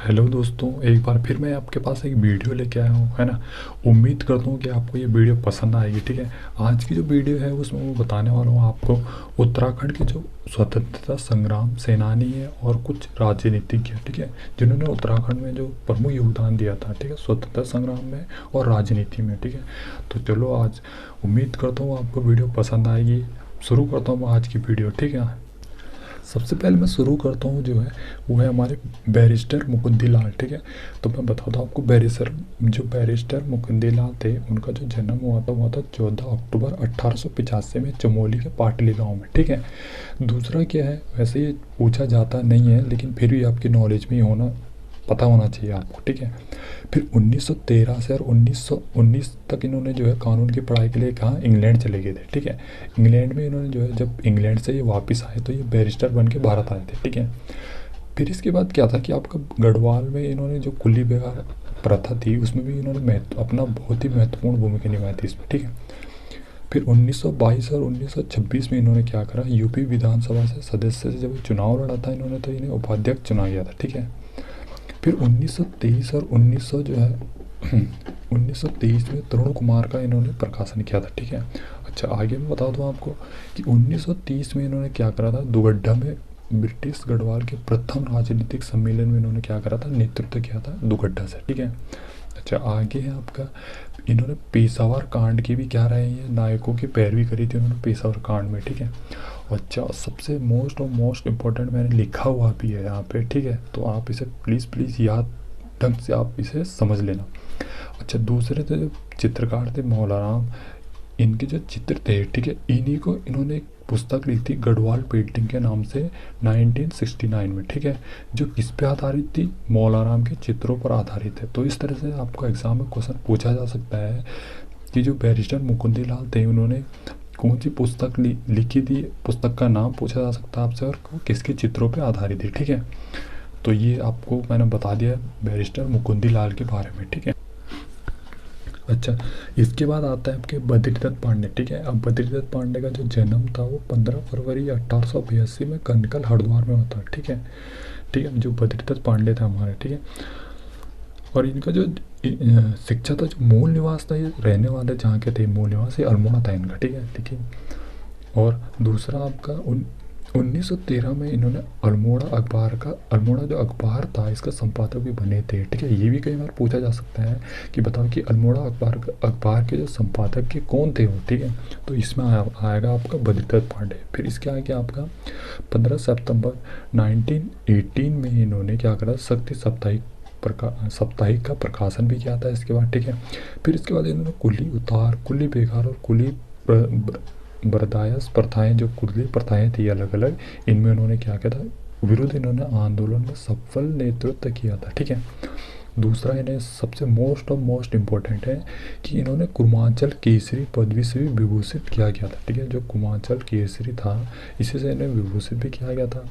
Hello दोस्तों, एक बार फिर मैं आपके पास एक वीडियो लेके आया हूँ, है ना। उम्मीद करता हूँ कि आपको ये वीडियो पसंद आएगी। ठीक है, आज की जो वीडियो है उसमें मैं बताने वाला हूँ आपको उत्तराखंड के जो स्वतंत्रता संग्राम सेनानी है और कुछ राजनीतिज्ञ, ठीक है, जिन्होंने उत्तराखंड में जो प्रमुख योगदान दिया था, ठीक है, स्वतंत्रता संग्राम में और राजनीति में। ठीक है, तो चलो आज उम्मीद करता हूँ आपको वीडियो पसंद आएगी। शुरू करता हूँ आज की वीडियो। ठीक है, सबसे पहले मैं शुरू करता हूँ जो है वो है हमारे बैरिस्टर मुकुंदी लाल। ठीक है, तो मैं बताता हूँ आपको बैरिस्टर मुकुंदी लाल थे, उनका जो जन्म हुआ था 14 अक्टूबर 1885 में चमोली के पाटली गांव में। ठीक है, दूसरा क्या है, वैसे ये पूछा जाता नहीं है लेकिन फिर भी आपकी नॉलेज में होना पता होना चाहिए आपको। ठीक है, फिर 1913 से और 1919 तक इन्होंने जो है कानून की पढ़ाई के लिए कहाँ इंग्लैंड चले गए थे। ठीक है, इंग्लैंड में इन्होंने जो है जब इंग्लैंड से ये वापस आए तो ये बैरिस्टर बन के भारत आए थे। ठीक है, फिर इसके बाद क्या था कि आपका गढ़वाल में इन्होंने जो कुली बेगार प्रथा थी उसमें भी इन्होंने अपना बहुत ही महत्वपूर्ण भूमिका निभाई थी इसमें। ठीक है, फिर 1922 और 1926 में इन्होंने क्या करा, यूपी विधानसभा से सदस्य से जब चुनाव लड़ा था इन्होंने तो इन्हें उपाध्यक्ष चुना गया था। ठीक है, फिर 1923 और 1900 जो है 1923 में तरुण कुमार का इन्होंने प्रकाशन किया था। ठीक है, अच्छा आगे मैं बता दूँ आपको कि 1930 में इन्होंने क्या करा था, दुगड्डा में ब्रिटिश गढ़वाल के प्रथम राजनीतिक सम्मेलन में इन्होंने क्या करा था, नेतृत्व किया था दुगड्डा से। ठीक है, अच्छा आगे है आपका, इन्होंने पेशावर कांड की भी क्या रहे हैं नायकों की पैरवी करी थी उन्होंने पेशावर कांड में। ठीक है, अच्छा सबसे मोस्ट इम्पोर्टेंट मैंने लिखा हुआ भी है यहाँ पे। ठीक है, तो आप इसे प्लीज़ याद ढंग से आप इसे समझ लेना। अच्छा दूसरे थे जो चित्रकार थे मौलाराम, इनके जो चित्र थे, ठीक है, इन्हीं को इन्होंने एक पुस्तक लिखी थी गढ़वाल पेंटिंग के नाम से 1969 में। ठीक है, जो किस पे आधारित थी, मौलाराम के चित्रों पर आधारित है। तो इस तरह से आपको एग्जाम में क्वेश्चन पूछा जा सकता है कि जो बैरिस्टर मुकुंदी लाल थे उन्होंने कौन सी पुस्तक लिखी थी, पुस्तक का नाम पूछा जा सकता है आपसे और वो किसके चित्रों पे आधारित है। ठीक है, तो ये आपको मैंने बता दिया बैरिस्टर मुकुंदी लाल के बारे में। ठीक है, अच्छा इसके बाद आता है आपके बद्रीदत्त पांडे। ठीक है, अब बद्रीदत्त पांडे का जो जन्म था वो 15 फरवरी 1882 में कनकल हरिद्वार में होता है। ठीक है, ठीक है, जो बद्रीदत्त पांडे था हमारे। ठीक है, और इनका जो शिक्षा था, जो मूल निवास था, ये रहने वाले जहाँ के थे मूल निवास ये अल्मोड़ा था इनका। ठीक है, ठीक है, और दूसरा आपका 1913 में इन्होंने अल्मोड़ा जो अखबार था इसका संपादक भी बने थे। ठीक है, ये भी कई बार पूछा जा सकता है कि बताओ कि अल्मोड़ा अखबार के जो संपादक के कौन थे वो। ठीक है, तो इसमें आएगा आपका बद्रीदत्त पांडे। फिर इसके आगे आपका 15 सितंबर 1918 में इन्होंने क्या करा, शक्ति साप्ताहिक का प्रकाशन भी किया था इसके बाद। ठीक है, फिर इसके बाद इन्होंने कुली उतार, कुली बेगार और कुली बर्दायस प्रथाएं, जो कुली प्रथाएं थी अलग अलग, इनमें उन्होंने क्या किया था, विरुद्ध इन्होंने आंदोलन में सफल नेतृत्व किया था। ठीक है, दूसरा इन्हें सबसे मोस्ट इम्पोर्टेंट है कि इन्होंने कुमांचल केसरी पदवी से भी विभूषित किया गया था। ठीक है, जो कुमांचल केसरी था इसी से इन्हें विभूषित भी किया गया था।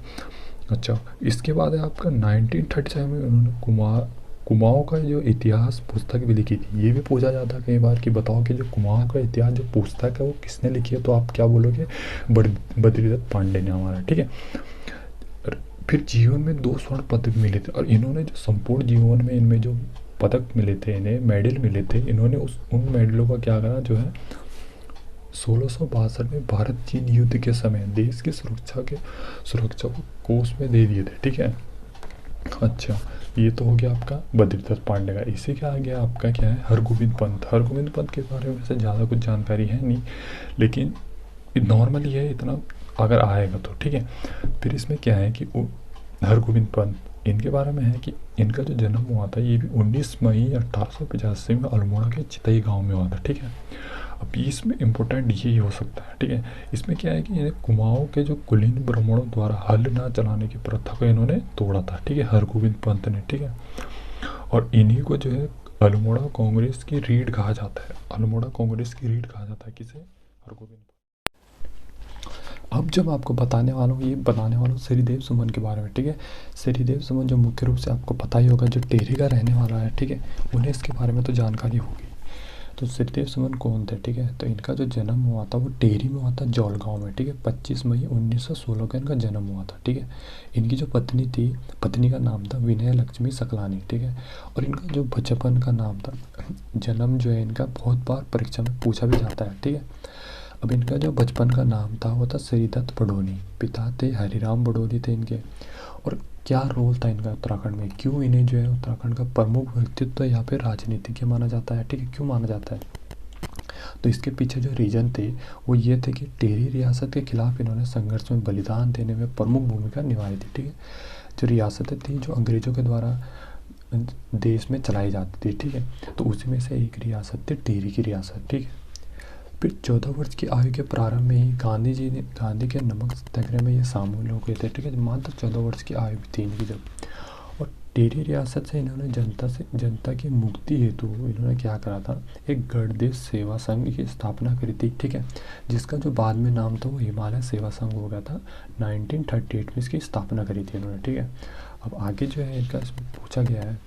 अच्छा इसके बाद है आपका 1937 में उन्होंने कुमाऊँ का जो इतिहास पुस्तक भी लिखी थी। ये भी पूछा जाता है कई बार कि बताओ कि जो कुमाऊँ का इतिहास जो पुस्तक है वो किसने लिखी है, तो आप क्या बोलोगे, बद्रीदत्त पांडे ने हमारा। ठीक है, फिर जीवन में 2 स्वर्ण पदक मिले थे और इन्होंने जो संपूर्ण जीवन में इनमें जो पदक मिले थे, इन्हें मेडल मिले थे, इन्होंने उन मेडलों का क्या करा, जो है 1662 में भारत चीन युद्ध के समय देश की सुरक्षा को कोष में दे दिए थे। ठीक है, अच्छा ये तो हो गया आपका बद्रीदत्त पांडे का। इसी के आगे आपका क्या है, हरगोविंद पंत के बारे में वैसे ज़्यादा कुछ जानकारी है नहीं लेकिन नॉर्मली है इतना अगर आएगा तो। ठीक है, फिर इसमें क्या है कि हरगोविंद पंत, इनके बारे में है कि इनका जो जन्म हुआ था ये भी 19 मई 1885 में अल्मोड़ा के चितई गांव में हुआ था। ठीक है, अब इसमें इम्पोर्टेंट ये हो सकता है। ठीक है, इसमें क्या है कि इन्हें कुमाऊँ के जो कुलीन ब्राह्मणों द्वारा हल ना चलाने की प्रथा को इन्होंने तोड़ा था। ठीक है, हरगोविंद पंत ने। ठीक है, और इन्हीं को जो है अल्मोड़ा कांग्रेस की रीढ़ कहा जाता है, किसे, हरगोविंद। अब जब आपको बताने वाला हूँ श्रीदेव सुमन के बारे में। ठीक है, श्रीदेव सुमन जो मुख्य रूप से आपको पता ही होगा जो टेहरी का रहने वाला है। ठीक है, उन्हें इसके बारे में तो जानकारी होगी। तो श्रीदेव सुमन कौन थे, ठीक है। तो इनका जो जन्म हुआ था वो टेहरी में हुआ था, जौलगांव में, ठीक है। 25 मई 1916 को इनका जन्म हुआ था, ठीक है। इनकी जो पत्नी थी, पत्नी का नाम था विनय लक्ष्मी सकलानी, ठीक है। और इनका जो बचपन का नाम था, जन्म जो है इनका बहुत बार परीक्षा में पूछा भी जाता है, ठीक है। अब इनका जो बचपन का नाम था वो था श्रीदत्त बडोनी, पिता थे हरिराम बडोनी थे इनके। और क्या रोल था इनका उत्तराखंड में, क्यों इन्हें जो है उत्तराखंड का प्रमुख व्यक्तित्व या फिर राजनीतिज्ञ माना जाता है, ठीक है, क्यों माना जाता है। तो इसके पीछे जो रीजन थे वो ये थे कि टेहरी रियासत के खिलाफ इन्होंने संघर्ष में बलिदान देने में प्रमुख भूमिका निभाई थी, ठीक है। जो रियासतें थी जो अंग्रेजों के द्वारा देश में चलाई जाती थी, ठीक है। तो उसी में से एक रियासत थी टेहरी की रियासत, ठीक है। फिर 14 वर्ष की आयु के प्रारंभ में ही गांधी के नमक सत्याग्रह में ये शामिल हो गए थे, ठीक है। मात्र 14 वर्ष की आयु भी थी इनकी जब। और टेहरी रियासत से इन्होंने जनता की मुक्ति हेतु इन्होंने क्या करा था, एक गणदेश सेवा संघ की स्थापना करी थी, ठीक है। जिसका जो बाद में नाम था वो हिमालय सेवा संघ हो गया था। 1938 में इसकी स्थापना करी थी इन्होंने, ठीक है। अब आगे जो है इनका पूछा गया है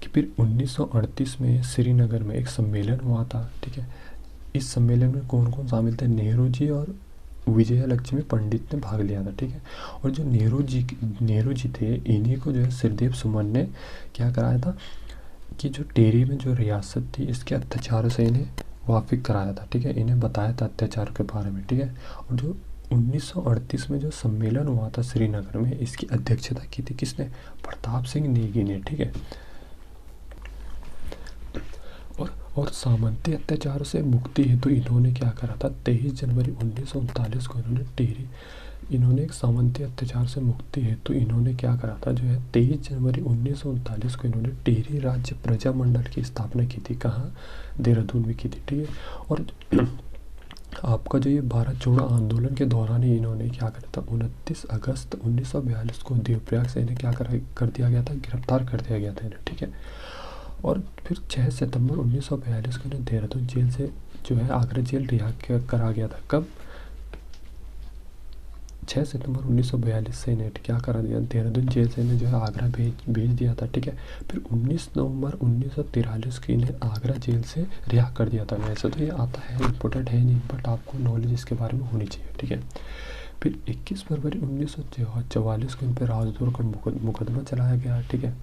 कि फिर 1938 में श्रीनगर में एक सम्मेलन हुआ था, ठीक है। इस सम्मेलन में कौन कौन शामिल थे, नेहरू जी और विजया लक्ष्मी पंडित ने भाग लिया था, ठीक है। और जो नेहरू जी थे, इन्हीं को जो है श्रीदेव सुमन ने क्या कराया था कि जो टेहरी में जो रियासत थी इसके अत्याचारों से इन्हें वाकिफ कराया था, ठीक है। इन्हें बताया था अत्याचार के बारे में, ठीक है। और जो 1938 में जो सम्मेलन हुआ था श्रीनगर में, इसकी अध्यक्षता की थी किसने, प्रताप सिंह नेगी ने, ठीक है। और सामंती अत्याचार से मुक्ति हेतु इन्होंने क्या करा था, 23 जनवरी 1939 को इन्होंने एक सामंती अत्याचार से मुक्ति हेतु इन्होंने क्या करा था, जो है 23 जनवरी 1939 को इन्होंने टेहरी राज्य प्रजा मंडल की स्थापना की थी। कहाँ, देहरादून में की थी, ठीक है। और आपका जो ये भारत छोड़ो आंदोलन के दौरान ही इन्होंने क्या करा था, 29 अगस्त 1942 को देवप्रयाग से इन्हें क्या कर दिया गया था, गिरफ्तार कर दिया गया था इन्हें, ठीक है। और फिर 6 सितंबर 1942 को इन्हें देहरादून जेल से जो है आगरा जेल रिहा करा गया था। कब, 6 सितंबर 1942 से इन्हें क्या करा दिया, देहरादून जेल से इन्हें जो है आगरा भेज दिया था, ठीक है। फिर 19 नवंबर 1943 की इन्हें आगरा जेल से रिहा कर दिया था। वैसे तो ये आता है, इम्पोर्टेंट है नहीं, बट आपको नॉलेज इसके बारे में होनी चाहिए, ठीक है। फिर 21 फरवरी 1944 को इन पर राजद्रोह का मुकदमा चलाया गया, ठीक है।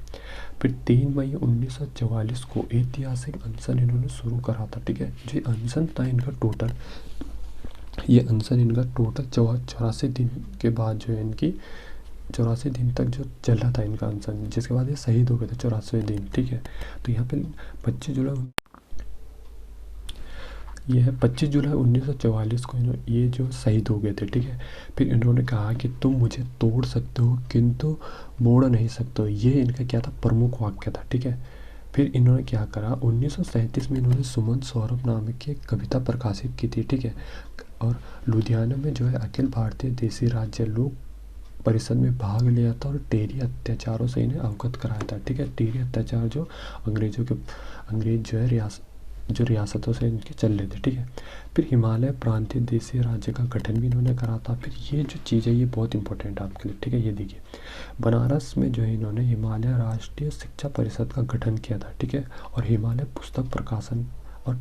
फिर 3 मई 1944 को ऐतिहासिक अनशन इन्होंने शुरू करा था, ठीक है। जो अनशन था इनका टोटल, ये अनशन इनका टोटल 84 दिन के बाद जो है इनकी 84 दिन तक जो चला था इनका अनशन, जिसके बाद ये शहीद हो गए थे 84 दिन, ठीक है। तो यहाँ पे 25 जुलाई 1944 को ये जो शहीद हो गए थे, ठीक है। फिर इन्होंने कहा कि तुम मुझे तोड़ सकते हो किंतु मोड़ नहीं सकते हो, ये इनका क्या था, प्रमुख वाक्य था, ठीक है। फिर इन्होंने क्या करा, 1937 में इन्होंने सुमन सौरभ नाम की एक कविता प्रकाशित की थी, ठीक है। और लुधियाना में जो है अखिल भारतीय देसी राज्य लोक परिषद में भाग लिया था और टेहरी अत्याचारों से इन्हें अवगत कराया था, ठीक है। टेहरी अत्याचार जो अंग्रेज जो है रियासतों से इनके चल रहे थे, ठीक है। फिर हिमालय प्रांतीय देशीय राज्य का गठन भी इन्होंने करा था। फिर ये जो चीज़ है ये बहुत इंपॉर्टेंट है आपके लिए, ठीक है। ये देखिए, बनारस में जो है इन्होंने हिमालय राष्ट्रीय शिक्षा परिषद का गठन किया था, ठीक है। और हिमालय पुस्तक प्रकाशन और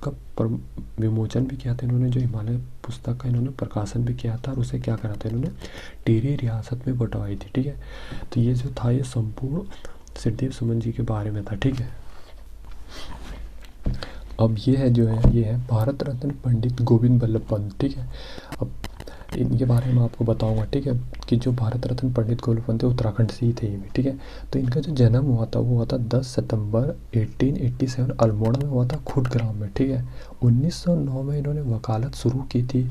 का विमोचन भी किया था इन्होंने। जो हिमालय पुस्तक का इन्होंने प्रकाशन भी किया था और उसे क्या करा था इन्होंने, टेहरी रियासत में बंटवाई थी, ठीक है। तो ये जो था ये संपूर्ण श्रीदेव सुमन जी के बारे में था, ठीक है। अब ये है जो है, ये है भारत रत्न पंडित गोविंद बल्लभ पंत, ठीक है। अब इनके बारे में आपको बताऊंगा, ठीक है, कि जो भारत रत्न पंडित गोविंद पंत थे उत्तराखंड से ही थे ये भी, ठीक है। तो इनका जो जन्म हुआ था वो हुआ था 10 सितंबर 1887 अल्मोड़ा में हुआ था, खुद ग्राम में, ठीक है। 1909 में इन्होंने वकालत शुरू की थी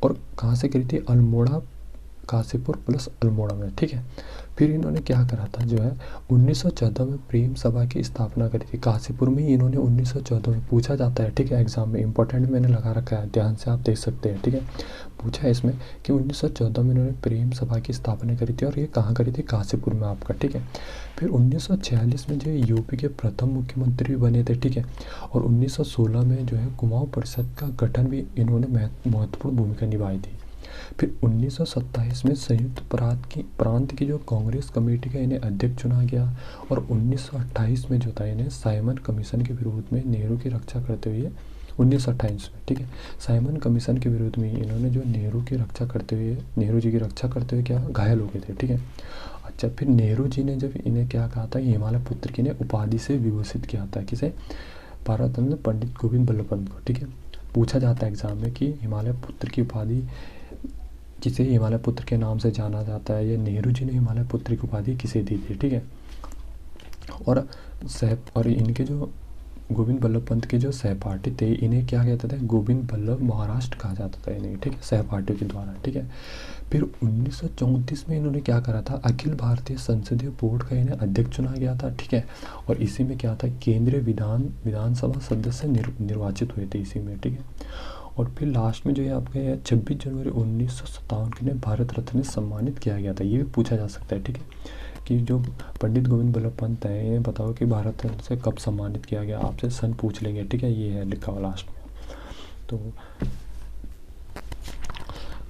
और कहाँ से करी थी, अल्मोड़ा काशीपुर प्लस अल्मोड़ा में, ठीक है। फिर इन्होंने क्या करा था, जो है 1914 में प्रेम सभा की स्थापना करी थी काशीपुर में ही इन्होंने। 1914 में पूछा जाता है, ठीक है, एग्जाम में, इंपॉर्टेंट मैंने लगा रखा है, ध्यान से आप देख सकते हैं, ठीक है। पूछा है इसमें कि 1914 में इन्होंने प्रेम सभा की स्थापना करी थी और ये कहाँ करी थी, काशीपुर में आपका, ठीक है। फिर 1946 में जो है यूपी के प्रथम मुख्यमंत्री भी बने थे, ठीक है। और 1916 में जो है कुमाऊं परिषद का गठन भी इन्होंने महत्वपूर्ण भूमिका निभाई थी। फिर 1927 में संयुक्त प्रांत की जो कांग्रेस कमेटी का इन्हें अध्यक्ष चुना गया, और 1928 में जो था इन्हें साइमन कमीशन के विरोध में नेहरू की रक्षा करते हुए 1928 में, ठीक है, साइमन कमीशन के विरोध में इन्होंने जो नेहरू जी की रक्षा करते हुए क्या घायल हो गए थे, ठीक है। अच्छा, फिर नेहरू जी ने जब इन्हें क्या कहा था, हिमालय पुत्र की ने उपाधि से विभूषित किया था, किसे, भारत रत्न पंडित गोविंद बल्लभ पंत को, ठीक है। पूछा जाता है एग्जाम में कि हिमालय पुत्र की उपाधि किसे हिमालय पुत्र के नाम से जाना जाता है, या नेहरू जी ने हिमालय पुत्र की उपाधि किसे दी थी, ठीक है। और इनके जो गोविंद बल्लभ पंत के जो सहपाठी थे, इन्हें क्या कहते थे, गोविंद बल्लभ महाराष्ट्र कहा जाता था इन्हें, ठीक है, सहपाठियों के द्वारा, ठीक है। फिर 1934 में इन्होंने क्या करा था, अखिल भारतीय संसदीय बोर्ड का इन्हें अध्यक्ष चुना गया था, ठीक है। और इसी में क्या था, केंद्रीय विधानसभा सदस्य निर्वाचित हुए थे इसी में, ठीक है। और फिर लास्ट में जो है आपके 26 जनवरी 1957 के लिए भारत रत्न से सम्मानित किया गया था। ये भी पूछा जा सकता है, ठीक है, कि जो पंडित गोविंद बल्लभ पंत हैं, ये बताओ कि भारत रत्न से कब सम्मानित किया गया, आपसे सन पूछ लेंगे, ठीक है। ये है लिखा हुआ लास्ट में। तो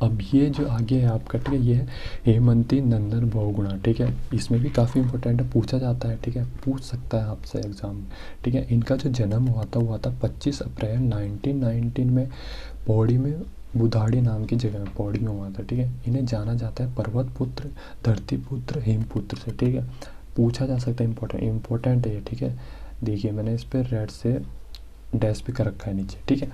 अब ये जो आगे है आपका, ठीक है, ये है हेमंती नंदन बहुगुणा, ठीक है। इसमें भी काफ़ी इंपॉर्टेंट है, पूछा जाता है, ठीक है, पूछ सकता है आपसे एग्जाम में, ठीक है। इनका जो जन्म हुआ था 25 अप्रैल 1919 में पौड़ी में, बुधाड़ी नाम की जगह में, पौड़ी में हुआ था, ठीक है। इन्हें जाना जाता है पर्वत पुत्र, धरती पुत्र, हेमपुत्र से, ठीक है। पूछा जा सकता है, इंपॉर्टेंट है ये, ठीक है। देखिए मैंने इस पर रेड से डैश भी कर रखा है नीचे, ठीक है।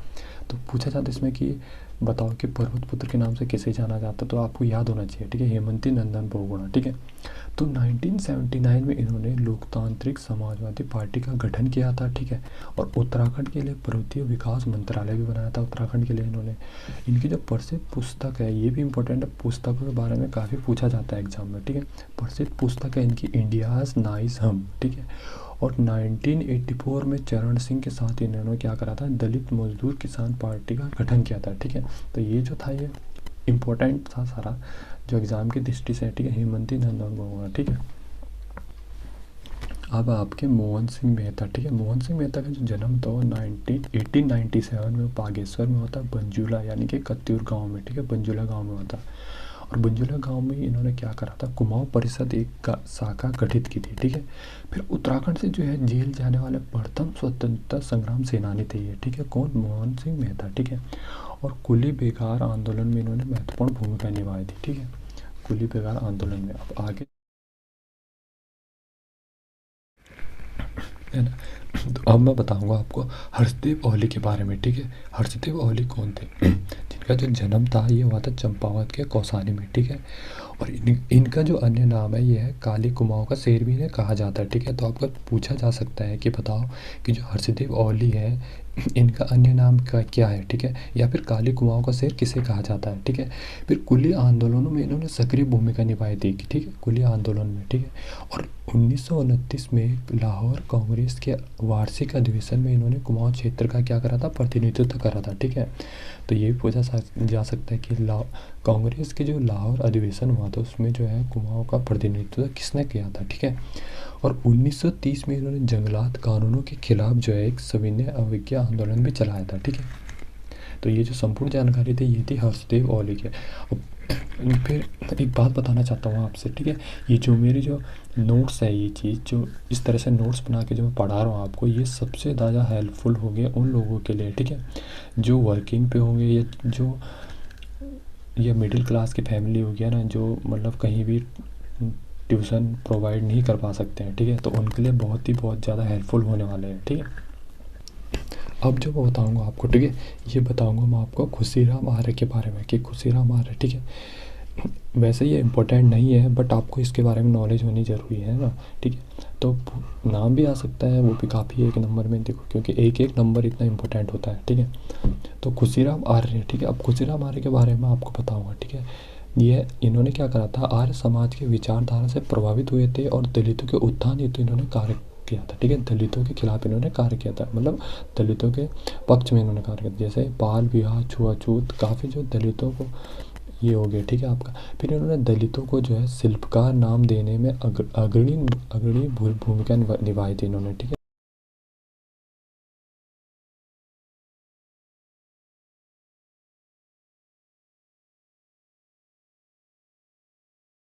तो पूछा जाता है इसमें कि बताओ कि पर्वत पुत्र के नाम से किसे जाना जाता है, तो आपको याद होना चाहिए, ठीक है, हेमंती नंदन बहुगुणा, ठीक है। तो 1979 में इन्होंने लोकतांत्रिक समाजवादी पार्टी का गठन किया था, ठीक है। और उत्तराखंड के लिए पर्वतीय विकास मंत्रालय भी बनाया था उत्तराखंड के लिए इन्होंने। इनकी जो प्रसिद्ध पुस्तक है, ये भी इंपॉर्टेंट है, पुस्तकों के बारे में काफ़ी पूछा जाता है एग्जाम में, ठीक है। प्रसिद्ध पुस्तक है इनकी इंडियाज़ नाइस हम, ठीक है। और 1984 में चरण सिंह के साथ इन्होंने क्या करा था, दलित मजदूर किसान पार्टी का गठन किया था, ठीक है। तो ये जो था ये इम्पोर्टेंट था सारा जो एग्ज़ाम की दृष्टि से, ठीक है, हेमंती नंदन बहुगुणा, ठीक है। अब आपके मोहन सिंह मेहता, ठीक है। मोहन सिंह मेहता का जो जन्म था वो 1897 में बागेश्वर में होता, बंजुला यानी कि कत्यूर गांव में, ठीक है, बंजुला गांव में होता। और बंजुला गांव में इन्होंने क्या करा था, कुमाऊं परिषद एक का शाखा गठित की थी, ठीक है। फिर उत्तराखंड से जो है जेल जाने वाले प्रथम स्वतंत्रता संग्राम सेनानी थे ये, ठीक है, कौन, मोहन सिंह मेहता, ठीक है। और कुली बेगार आंदोलन में इन्होंने महत्वपूर्ण भूमिका निभाई थी, ठीक है, कुली बेगार आंदोलन में। अब आगे है ना, तो अब मैं बताऊंगा आपको हर्षदेव ओली के बारे में, ठीक है। हर्षदेव ओली कौन थे, जिनका जो जन्म था ये हुआ था चंपावत के कौसानी में, ठीक है। और इनका जो अन्य नाम है ये है काली कुमाऊं का शेर भी इन्हें कहा जाता है, ठीक है। तो आपका पूछा जा सकता है कि बताओ कि जो हर्षदेव ओली है इनका अन्य नाम का क्या है, ठीक है, या फिर काली कुमाऊं का शेर किसे कहा जाता है, ठीक है। फिर कुली आंदोलनों में इन्होंने सक्रिय भूमिका निभाई थी, ठीक है, कुली आंदोलन में, ठीक है। और 1929 में लाहौर कांग्रेस के वार्षिक अधिवेशन में इन्होंने कुमाऊं क्षेत्र का क्या करा था, प्रतिनिधित्व करा था, ठीक है। तो ये भी पूछा जा सकता है कि कांग्रेस के जो लाहौर अधिवेशन हुआ था उसमें जो है कुमाऊं का प्रतिनिधित्व किसने किया था, ठीक है। और 1930 में इन्होंने जंगलात कानूनों के खिलाफ जो है एक सविनय अवज्ञा आंदोलन भी चलाया था, ठीक है। तो ये जो संपूर्ण जानकारी थी ये थी हर्षदेव ओली के। फिर एक बात बताना चाहता हूँ आपसे, ठीक है, ये जो मेरी जो नोट्स है, ये चीज़ जो इस तरह से नोट्स बना के जो मैं पढ़ा रहा हूँ आपको, ये सबसे ज़्यादा हेल्पफुल होंगे उन लोगों के लिए, ठीक है, जो वर्किंग पे होंगे या जो ये मिडिल क्लास की फैमिली हो गया ना, जो मतलब कहीं भी ट्यूशन प्रोवाइड नहीं कर पा सकते हैं, ठीक है। तो उनके लिए बहुत ज़्यादा हेल्पफुल होने वाले हैं, ठीक है। अब जो मैं बताऊंगा आपको, ठीक है, ये बताऊंगा मैं आपको खुशीराम आर्य के बारे में कि खुशीराम आर्य, ठीक है, वैसे ये इम्पोर्टेंट नहीं है बट आपको इसके बारे में नॉलेज होनी ज़रूरी है ना, ठीक है। तो नाम भी आ सकता है, वो भी काफ़ी एक नंबर में, देखो क्योंकि एक एक नंबर इतना इम्पोर्टेंट होता है, ठीक है। तो खुशीराम आर्य, ठीक है, अब खुशीराम आर्य के बारे में आपको बताऊँगा, ठीक है। ये इन्होंने क्या करा था, आर्य समाज के विचारधारा से प्रभावित हुए थे और दलितों के उत्थान हेतु इन्होंने कार्य किया था, ठीक है। दलितों के खिलाफ इन्होंने कार्य किया था, मतलब दलितों के पक्ष में इन्होंने कार्य किया, जैसे बाल विवाह, छुआछूत, काफ़ी जो दलितों को ये हो गया, ठीक है आपका। फिर इन्होंने दलितों को जो है शिल्पकार नाम देने में अग्रणी भूमिका निभाई थी इन्होंने, ठीक है।